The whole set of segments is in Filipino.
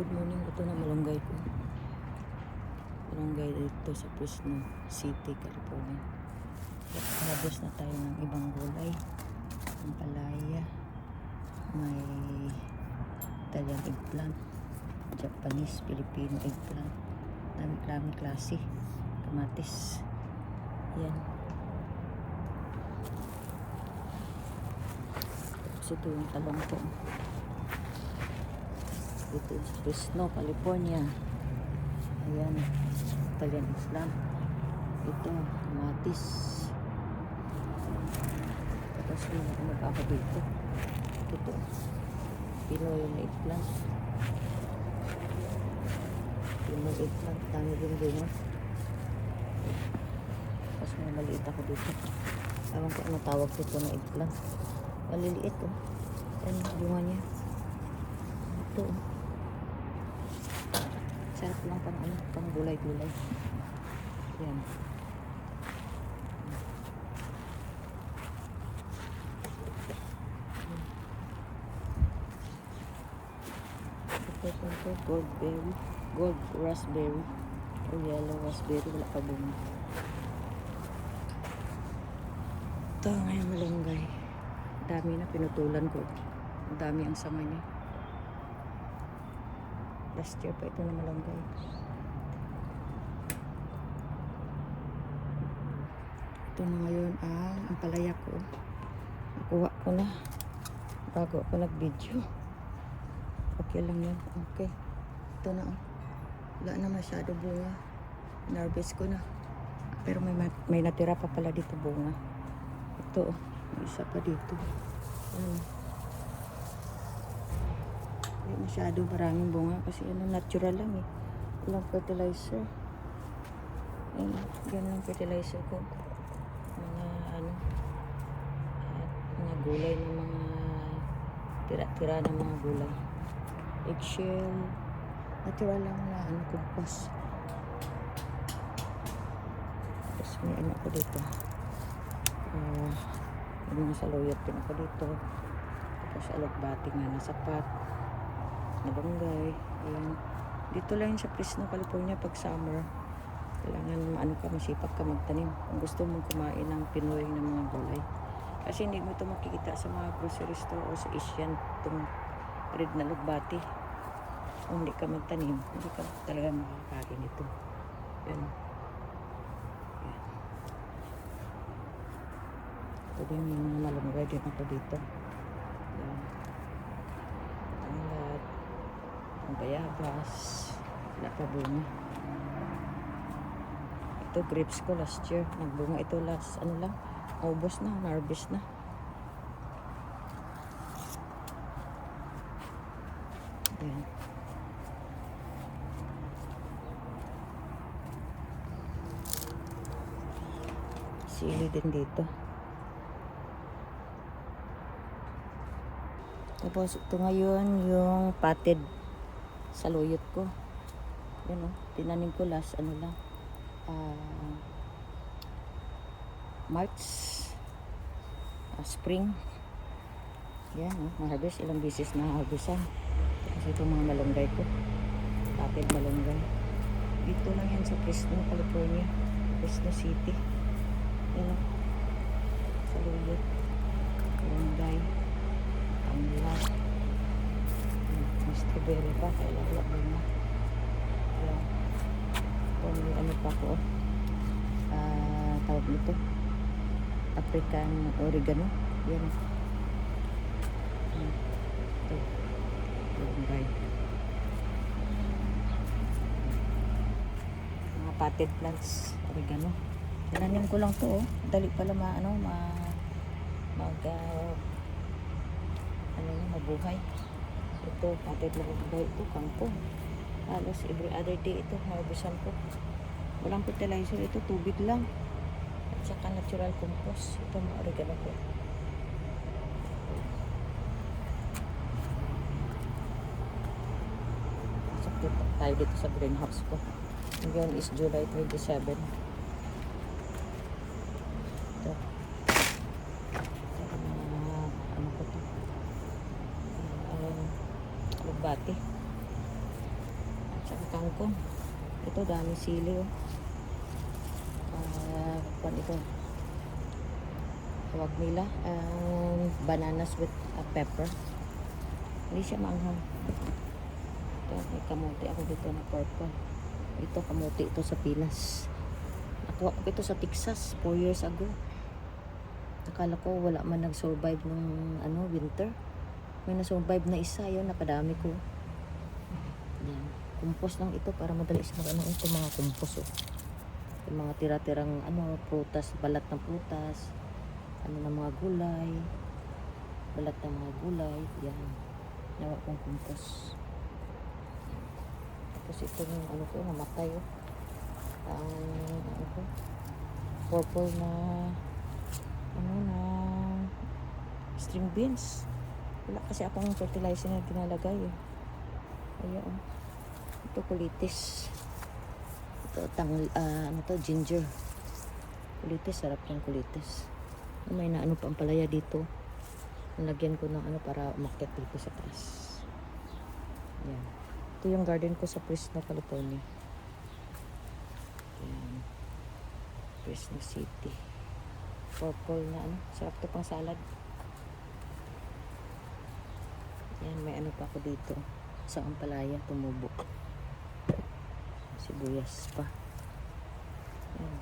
Good morning, ito na malunggay ko. Malunggay dito sa Fresno City, California. Harvest na tayo ng ibang gulay. Ang palaya, may Italian eggplant, Japanese, Filipino eggplant. Dami klase. Kamatis. Yan. Tapos ito yung talong ko. Ito sa Fresno, California. Ayan, Italian eggplant. Ito, kamatis. Tapos ano pa ako dito. Ito, Pinoy na eggplant. Pinoy eggplant, dami din bunga. Tapos may maliit ako dito. Ewan ko ano tawag dito na eggplant. Maliliit oh. Ayan, bunga niya. Ito oh. Sarap lang pang gulay-gulay. Yan. Ito, gold raspberry o yellow raspberry, wala pa bunga. Ito ngayon malunggay. Dami na pinutulan ko. Dami ang sanga niya. Last year pa ito na malunggay. Ito na ngayon ang palaya ko. Nakuha ko na bago ako nag-video. Okay lang yan. Okay. Ito na wala na masyado bunga. Narvest ko na. Pero may natira pa pala dito bunga. Ito may isa pa dito. Hindi masyado maraming bunga kasi natural lang eh. Walang fertilizer. Ayan, ganun ang fertilizer ko. Mga gulay ng mga tira-tira ng mga gulay. Eggshell. Natural lang na compost. Tapos may ako dito. Yung mga saluyot din ako dito. Tapos alugbati nga na sapat. Malunggay. Ayan. Dito lang sa Fresno, California pag summer. Kailangan masipag ka magtanim. Kung gusto mong kumain ng Pinoy ng mga gulay. Kasi hindi mo ito makikita sa mga grocery store o sa Asian. Itong red na alugbati. Kung hindi ka magtanim, hindi ka talaga makakain ito. Yan. Yan. Ito din yung mga malunggay din ako dito. Yan. Tanglad. Ang bayabas. Wala pa bunga. Ito grapes ko last year. Nagbunga ito last, ubos na, harvest na. Yan. Sili din dito. Tapos ito ngayon yung potted saluyot ko. Yan o, tinanim ko last March, spring. Yan o, ma-harvest ilang beses na harvestan. Kasi itong mga malunggay ko, potted malunggay. Dito lang yan sa Fresno, California, Fresno City. Yan o, saluyot, malunggay, tanglad, may strawberry pa, kaya wala bunga. Yan. Kung ano pa ko, tawag nito, African oregano. Yan. Ito, malunggay. Mga potted plants, oregano. Tinanim ko lang to, dali pala mabuhay. Ito, potted malunggay ito, kangkong. Halos every other day ito, harvestan ko. Walang fertilizer, ito tubig lang. At saka natural compost. Ito mga oregano ko. Pasok tayo dito sa greenhouse ko. Ngayon is July 27. Ito. Ano ko ito? Lugbati. Tsaka kangkong. Ito, dami sili, oh. Kwan ito. Tawag nila. Bananas with pepper. Hindi siya maanghang. Ito, may kamote ako dito na purple. Ito, kamote ito sa Pinas. Nakuha ko ito sa Texas 4 years ago. Akala ko wala man nag-survive nung winter. May na-survive na isa, yun, napadami ko. Yan. Compost lang ito para madali sa ito mga compost, oh. Yung mga tira-tirang prutas, balat ng prutas, ng mga gulay, balat ng mga gulay, yan. Nawa kong compost. Tapos ito yung ko, namatay, oh. Ang purple na na string beans. Wala kasi akong fertilizer na ginalagay, eh. Ayan. Ito kulitis. Ito ginger. Kulitis, sarap yung kulitis. May pang palaya dito. Nalagyan ko ng para umakyat dito sa taas. Ayan. Ito yung garden ko sa Fresno, California. Ayan. Fresno City. Purple na sarap to pang salad. Yan, may pa ako dito sa ampalaya, tumubo. Sibuyas pa. Yan.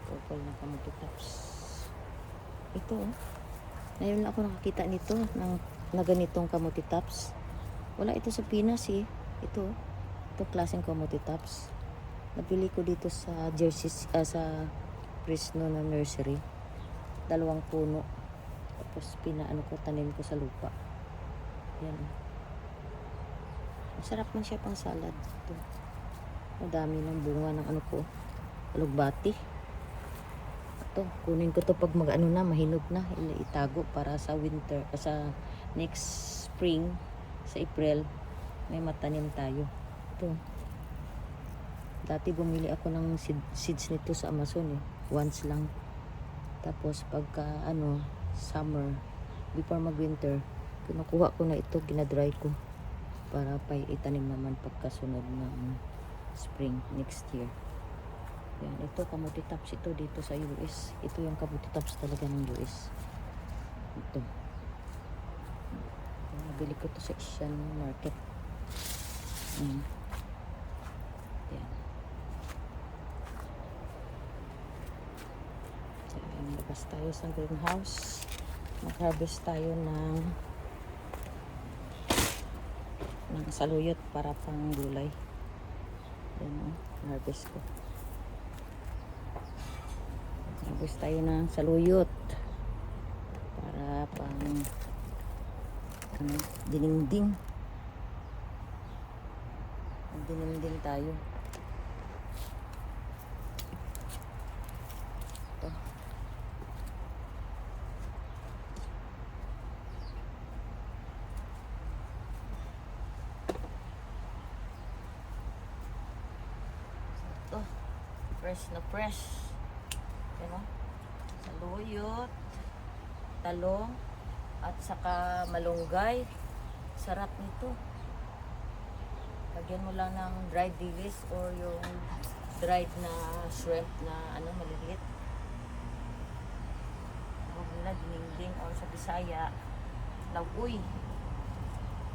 Purple na kamuti tops. Ito, ngayon lang ako nakakita nito na ganitong kamuti tops. Wala ito sa Pinas, eh. Ito klaseng kamuti tops. Nabili ko dito sa Jersey, sa Fresno na nursery. 2 puno. Tapos tanim ko sa lupa. Yan. Masarap man siya pang salad. Ito. Madami ng bunga ng ko. Alugbati. Ito, kunin ko to pag mahinog na. Itago para sa winter, sa next spring, sa April, may matanim tayo. Ito. Dati bumili ako ng seeds nito sa Amazon, eh. Once lang. Tapos pagka summer, before mag-winter, kinukuha ko na ito, ginadry ko para itanim naman pagkasunod ng spring next year. Yan, ito kamuti tops ito dito sa US. Ito yung kamuti tops talaga ng US. Ito. Nabili ko to sa Asian market. Yan. Labas tayo sa greenhouse. Mag-harvest tayo ng saluyot para pang gulay. Yan, harvest ko. Harvest tayo ng saluyot para pang dininding. Dininding tayo. Ito. Fresh na fresh. Diba? Saluyot, talong, at saka malunggay. Sarap nito. Lagyan mo lang ng dried dilis or yung dried na shrimp na maliliit. Huwag nila dininding or sa Bisaya, lawoy,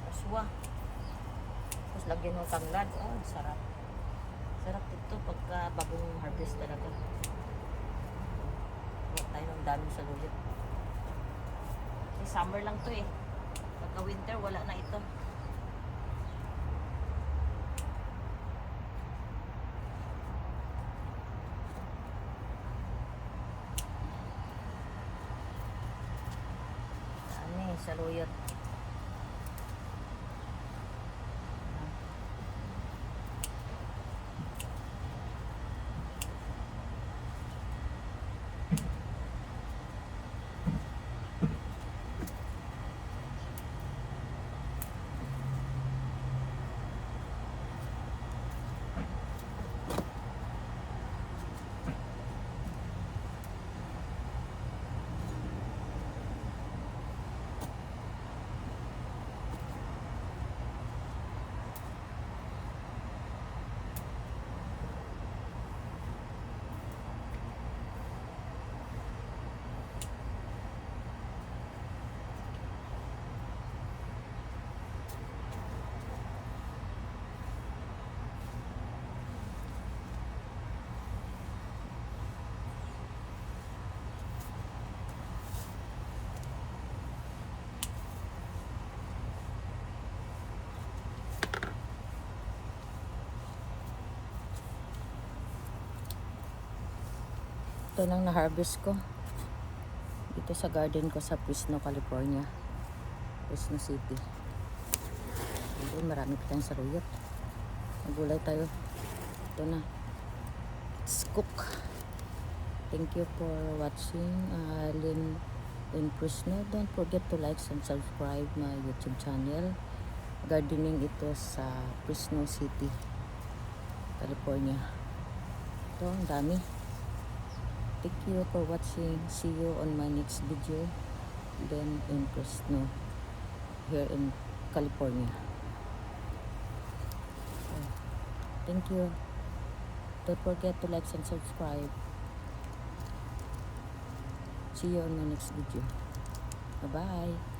aswa. Tapos lagyan mo tanglad. Oh, sarap. Sarap ito pagka bagong harvest talaga. Huwag tayo ng dami sa lulit. Kasi summer lang to, eh. Pagka winter, wala na ito. Saluyot. ito nang na-harvest ko. Dito sa garden ko sa Fresno, California. Fresno City. Ayun, marami pa tayong saruyot. Magulay tayo. Ito na. Let's cook. Thank you for watching. Lynn in Fresno. Don't forget to like and subscribe my YouTube channel. Gardening ito sa Fresno City, California. Ito, ang dami. Thank you for watching. See you on my next video. Then in Fresno, here in California. Thank you. Don't forget to like and subscribe. See you on my next video. Bye-bye.